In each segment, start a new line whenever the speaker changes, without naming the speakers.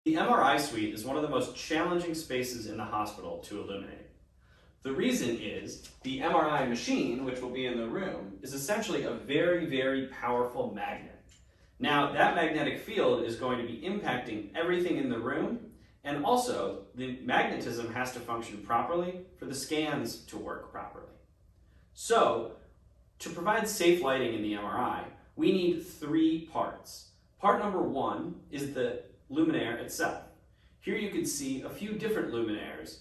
The MRI suite is one of the most challenging spaces in the hospital to illuminate. The reason is the MRI machine, which will be in the room, is essentially a very, very powerful magnet. Now, that magnetic field is going to be impacting everything in the room, and also the magnetism has to function properly for the scans to work properly. So, to provide safe lighting in the MRI, we need three parts. Part number one is the luminaire itself. Here you can see a few different luminaires.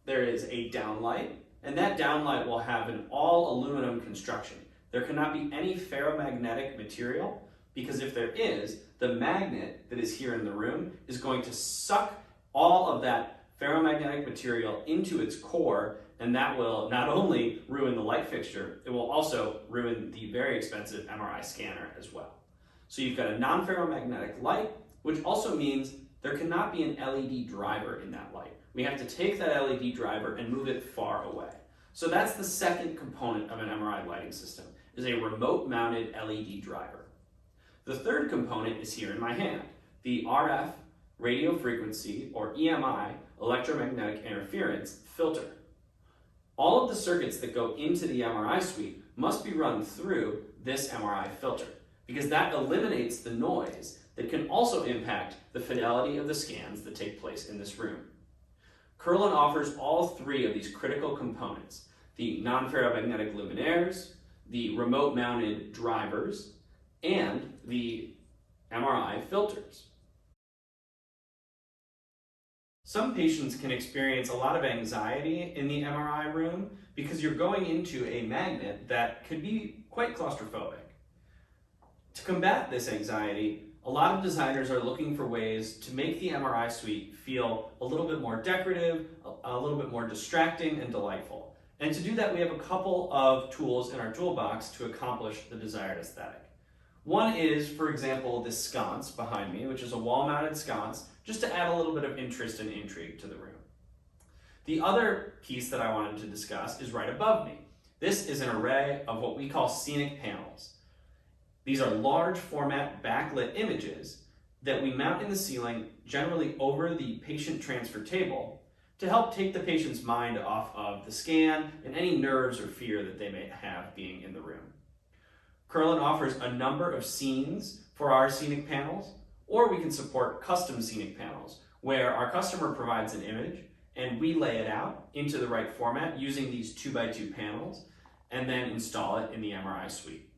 There is a downlight, and that downlight will have an all aluminum construction. There cannot be any ferromagnetic material, because if there is, the magnet that is here in the room is going to suck all of that ferromagnetic material into its core, and that will not only ruin the light fixture, it will also ruin the very expensive MRI scanner as well. So you've got a non-ferromagnetic light, which also means there cannot be an LED driver in that light. We have to take that LED driver and move it far away. So that's the second component of an MRI lighting system, is a remote-mounted LED driver. The third component is here in my hand, the RF, radio frequency, or EMI, electromagnetic interference filter. All of the circuits that go into the MRI suite must be run through this MRI filter, because that eliminates the noise that can also impact the fidelity of the scans that take place in this room. Curlin offers all three of these critical components: the non-ferromagnetic luminaires, the remote-mounted drivers, and the MRI filters. Some patients can experience a lot of anxiety in the MRI room because you're going into a magnet that could be quite claustrophobic. To combat this anxiety, a lot of designers are looking for ways to make the MRI suite feel a little bit more decorative, a little bit more distracting and delightful. And to do that, we have a couple of tools in our toolbox to accomplish the desired aesthetic. One is, for example, this sconce behind me, which is a wall-mounted sconce, just to add a little bit of interest and intrigue to the room. The other piece that I wanted to discuss is right above me. This is an array of what we call scenic panels. These are large format backlit images that we mount in the ceiling, generally over the patient transfer table, to help take the patient's mind off of the scan and any nerves or fear that they may have being in the room. Curlin offers a number of scenes for our scenic panels, or we can support custom scenic panels, where our customer provides an image and we lay it out into the right format using these 2x2 panels, and then install it in the MRI suite.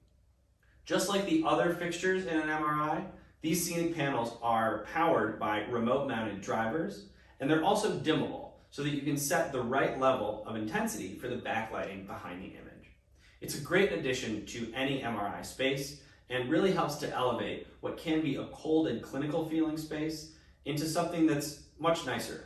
Just like the other fixtures in an MRI, these scenic panels are powered by remote-mounted drivers, and they're also dimmable, so that you can set the right level of intensity for the backlighting behind the image. It's a great addition to any MRI space, and really helps to elevate what can be a cold and clinical feeling space into something that's much nicer